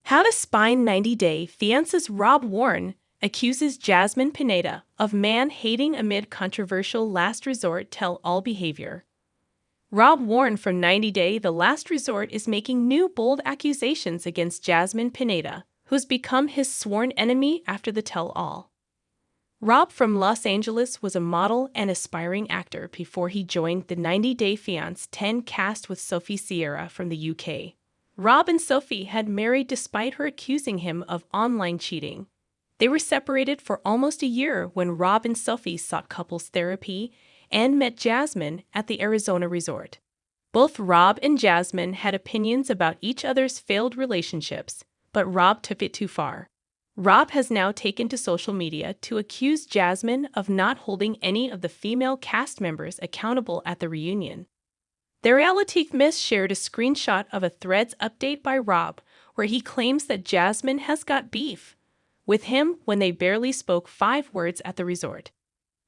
How to Spine 90-Day Fiance's Rob Warne accuses Jasmine Pineda of man-hating amid controversial last resort tell-all behavior. Rob Warne from 90 Day The Last Resort is making new bold accusations against Jasmine Pineda, who's become his sworn enemy after the tell-all. Rob from Los Angeles was a model and aspiring actor before he joined the 90 Day Fiancé 10 cast with Sophie Sierra from the UK. Rob and Sophie had married despite her accusing him of online cheating. They were separated for almost a year when Rob and Sophie sought couples therapy and met Jasmine at the Arizona resort. Both Rob and Jasmine had opinions about each other's failed relationships, but Rob took it too far. Rob has now taken to social media to accuse Jasmine of not holding any of the female cast members accountable at the reunion. The Reality Miss shared a screenshot of a Threads update by Rob where he claims that Jasmine has got beef with him when they barely spoke 5 words at the resort.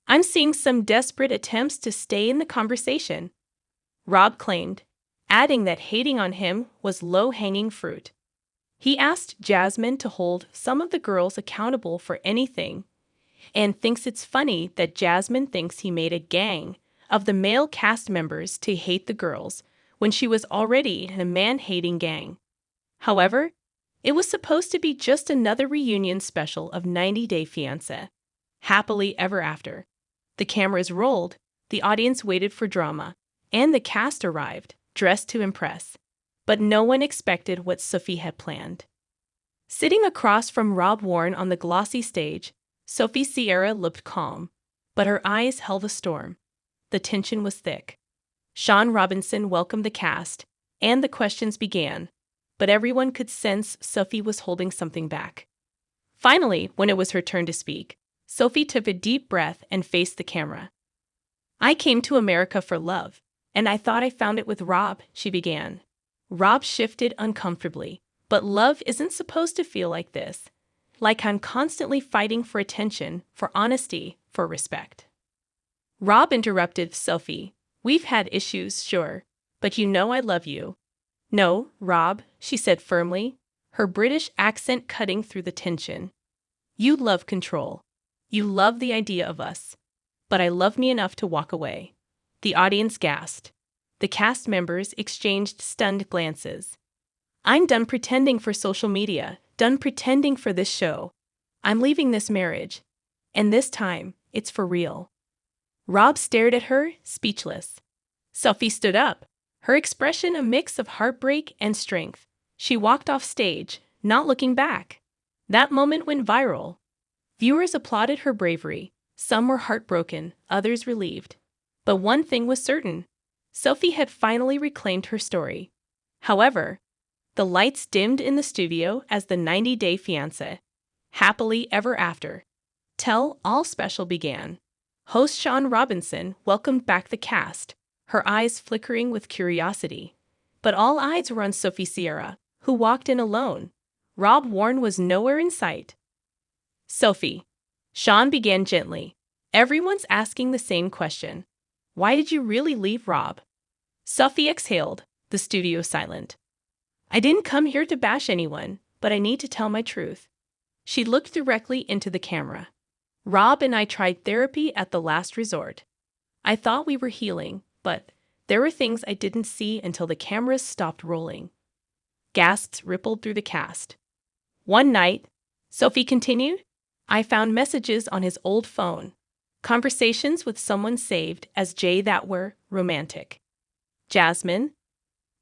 "I'm seeing some desperate attempts to stay in the conversation," Rob claimed, adding that hating on him was low-hanging fruit. He asked Jasmine to hold some of the girls accountable for anything and thinks it's funny that Jasmine thinks he made a gang of the male cast members to hate the girls when she was already in a man-hating gang. However, it was supposed to be just another reunion special of 90 Day Fiancé, Happily Ever After. The cameras rolled, the audience waited for drama, and the cast arrived, dressed to impress. But no one expected what Sophie had planned. Sitting across from Rob Warne on the glossy stage, Sophie Sierra looked calm, but her eyes held a storm. The tension was thick. Sean Robinson welcomed the cast, and the questions began, but everyone could sense Sophie was holding something back. Finally, when it was her turn to speak, Sophie took a deep breath and faced the camera. "I came to America for love, and I thought I found it with Rob," she began. Rob shifted uncomfortably, "But love isn't supposed to feel like this. Like I'm constantly fighting for attention, for honesty, for respect." Rob interrupted Sophie. "We've had issues, sure, but you know I love you." "No, Rob," she said firmly, her British accent cutting through the tension. "You love control. You love the idea of us. But I love me enough to walk away." The audience gasped. The cast members exchanged stunned glances. "I'm done pretending for social media, done pretending for this show. I'm leaving this marriage. And this time, it's for real." Rob stared at her, speechless. Sophie stood up, her expression a mix of heartbreak and strength. She walked off stage, not looking back. That moment went viral. Viewers applauded her bravery. Some were heartbroken, others relieved. But one thing was certain. Sophie had finally reclaimed her story. However, the lights dimmed in the studio as the 90 Day Fiancé, Happily Ever After, Tell-All special began. Host Sean Robinson welcomed back the cast, her eyes flickering with curiosity. But all eyes were on Sophie Sierra, who walked in alone. Rob Warne was nowhere in sight. "Sophie," Sean began gently, "everyone's asking the same question. Why did you really leave Rob?" Sophie exhaled, the studio silent. "I didn't come here to bash anyone, but I need to tell my truth." She looked directly into the camera. "Rob and I tried therapy at the last resort. I thought we were healing, but there were things I didn't see until the cameras stopped rolling." Gasps rippled through the cast. "One night," Sophie continued, "I found messages on his old phone. Conversations with someone saved as Jay that were romantic." "Jasmine?"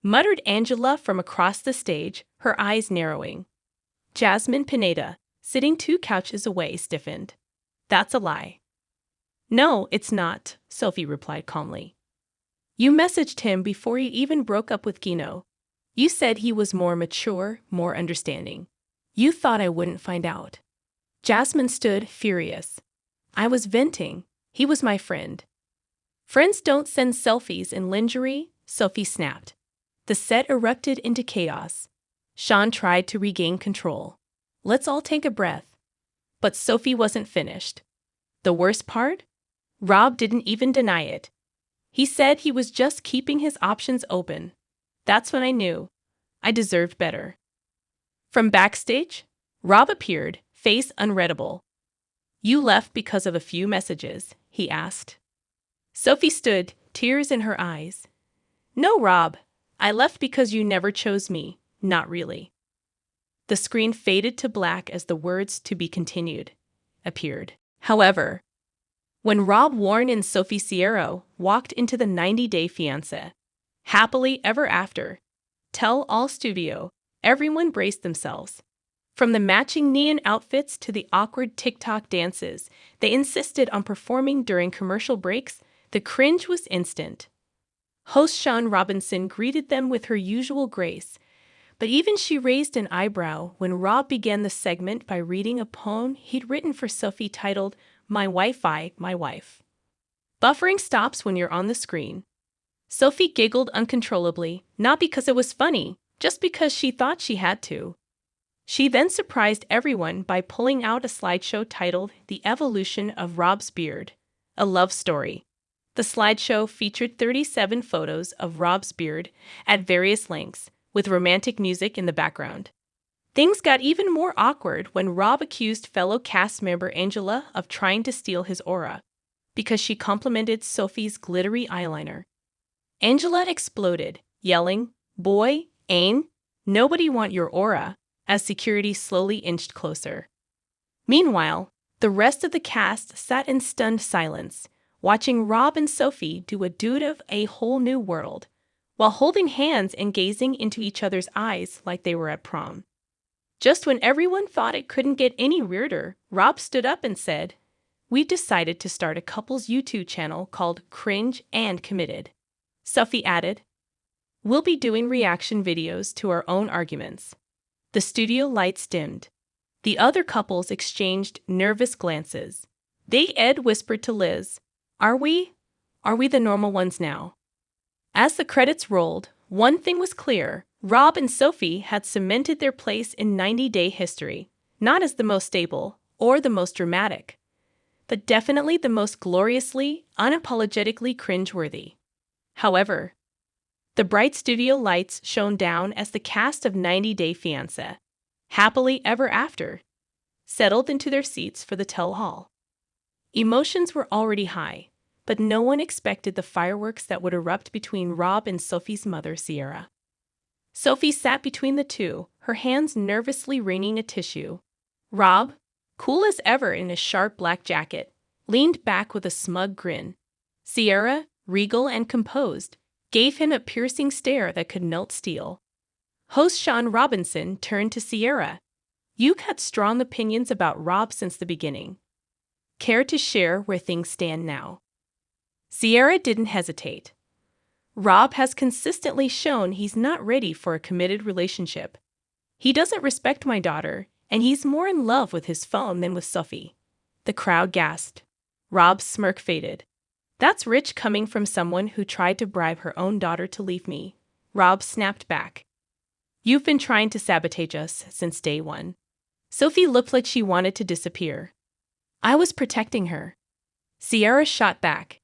muttered Angela from across the stage, her eyes narrowing. Jasmine Pineda, sitting 2 couches away, stiffened. "That's a lie." "No, it's not," Sophie replied calmly. "You messaged him before he even broke up with Gino. You said he was more mature, more understanding. You thought I wouldn't find out." Jasmine stood furious. "I was venting. He was my friend." "Friends don't send selfies in lingerie," Sophie snapped. The set erupted into chaos. Sean tried to regain control. "Let's all take a breath." But Sophie wasn't finished. The worst part? Rob didn't even deny it. He said he was just keeping his options open. "That's when I knew. I deserved better." From backstage, Rob appeared, face unreadable. "You left because of a few messages?" he asked. Sophie stood, tears in her eyes. "No, Rob. I left because you never chose me. Not really." The screen faded to black as the words "to be continued" appeared. However, when Rob Warne and Sophie Sierra walked into the 90-day fiancé, happily ever after, tell-all studio, everyone braced themselves. From the matching neon outfits to the awkward TikTok dances they insisted on performing during commercial breaks, the cringe was instant. Host Shawn Robinson greeted them with her usual grace, but even she raised an eyebrow when Rob began the segment by reading a poem he'd written for Sophie titled, "My Wi-Fi, My Wife." Buffering stops when you're on the screen. Sophie giggled uncontrollably, not because it was funny, just because she thought she had to. She then surprised everyone by pulling out a slideshow titled "The Evolution of Rob's Beard, a Love Story." The slideshow featured 37 photos of Rob's beard at various lengths, with romantic music in the background. Things got even more awkward when Rob accused fellow cast member Angela of trying to steal his aura because she complimented Sophie's glittery eyeliner. Angela exploded, yelling, "Boy, ain't nobody want your aura," as security slowly inched closer. Meanwhile, the rest of the cast sat in stunned silence, watching Rob and Sophie do a duet of "A Whole New World," while holding hands and gazing into each other's eyes like they were at prom. Just when everyone thought it couldn't get any weirder, Rob stood up and said, "We decided to start a couple's YouTube channel called Cringe and Committed." Sophie added, "We'll be doing reaction videos to our own arguments." The studio lights dimmed. The other couples exchanged nervous glances. Big Ed whispered to Liz, Are we the normal ones now?" As the credits rolled, one thing was clear. Rob and Sophie had cemented their place in 90-day history, not as the most stable or the most dramatic, but definitely the most gloriously, unapologetically cringeworthy. However, the bright studio lights shone down as the cast of 90-Day Fiancé, happily ever after, settled into their seats for the tell-all. Emotions were already high, but no one expected the fireworks that would erupt between Rob and Sophie's mother, Sierra. Sophie sat between the two, her hands nervously wringing a tissue. Rob, cool as ever in his sharp black jacket, leaned back with a smug grin. Sierra, regal and composed, gave him a piercing stare that could melt steel. Host Shawn Robinson turned to Sierra. "You've had strong opinions about Rob since the beginning. Care to share where things stand now?" Sierra didn't hesitate. "Rob has consistently shown he's not ready for a committed relationship. He doesn't respect my daughter, and he's more in love with his phone than with Sophie." The crowd gasped. Rob's smirk faded. "That's rich coming from someone who tried to bribe her own daughter to leave me." Rob snapped back. "You've been trying to sabotage us since day one." Sophie looked like she wanted to disappear. "I was protecting her." Sierra shot back.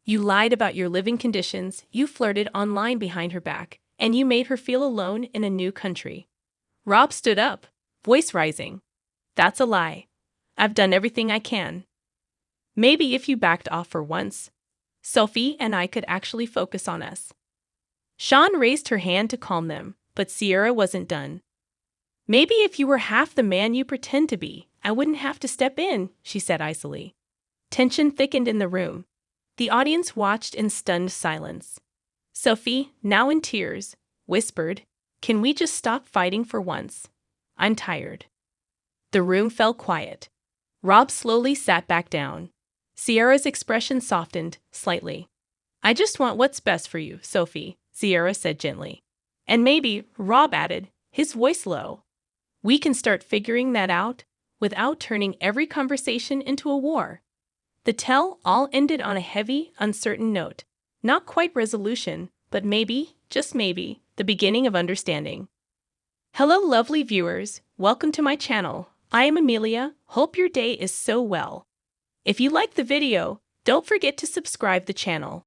"You lied about your living conditions, you flirted online behind her back, and you made her feel alone in a new country." Rob stood up, voice rising. "That's a lie. I've done everything I can. Maybe if you backed off for once, Sophie and I could actually focus on us." Shawn raised her hand to calm them, but Sierra wasn't done. "Maybe if you were half the man you pretend to be, I wouldn't have to step in," she said icily. Tension thickened in the room. The audience watched in stunned silence. Sophie, now in tears, whispered, "Can we just stop fighting for once? I'm tired." The room fell quiet. Rob slowly sat back down. Sierra's expression softened slightly. "I just want what's best for you, Sophie," Sierra said gently. "And maybe," Rob added, his voice low, "we can start figuring that out without turning every conversation into a war." The tell-all ended on a heavy, uncertain note. Not quite resolution, but maybe, just maybe, the beginning of understanding. Hello lovely viewers, welcome to my channel. I am Amelia, hope your day is so well. If you liked the video, don't forget to subscribe the channel.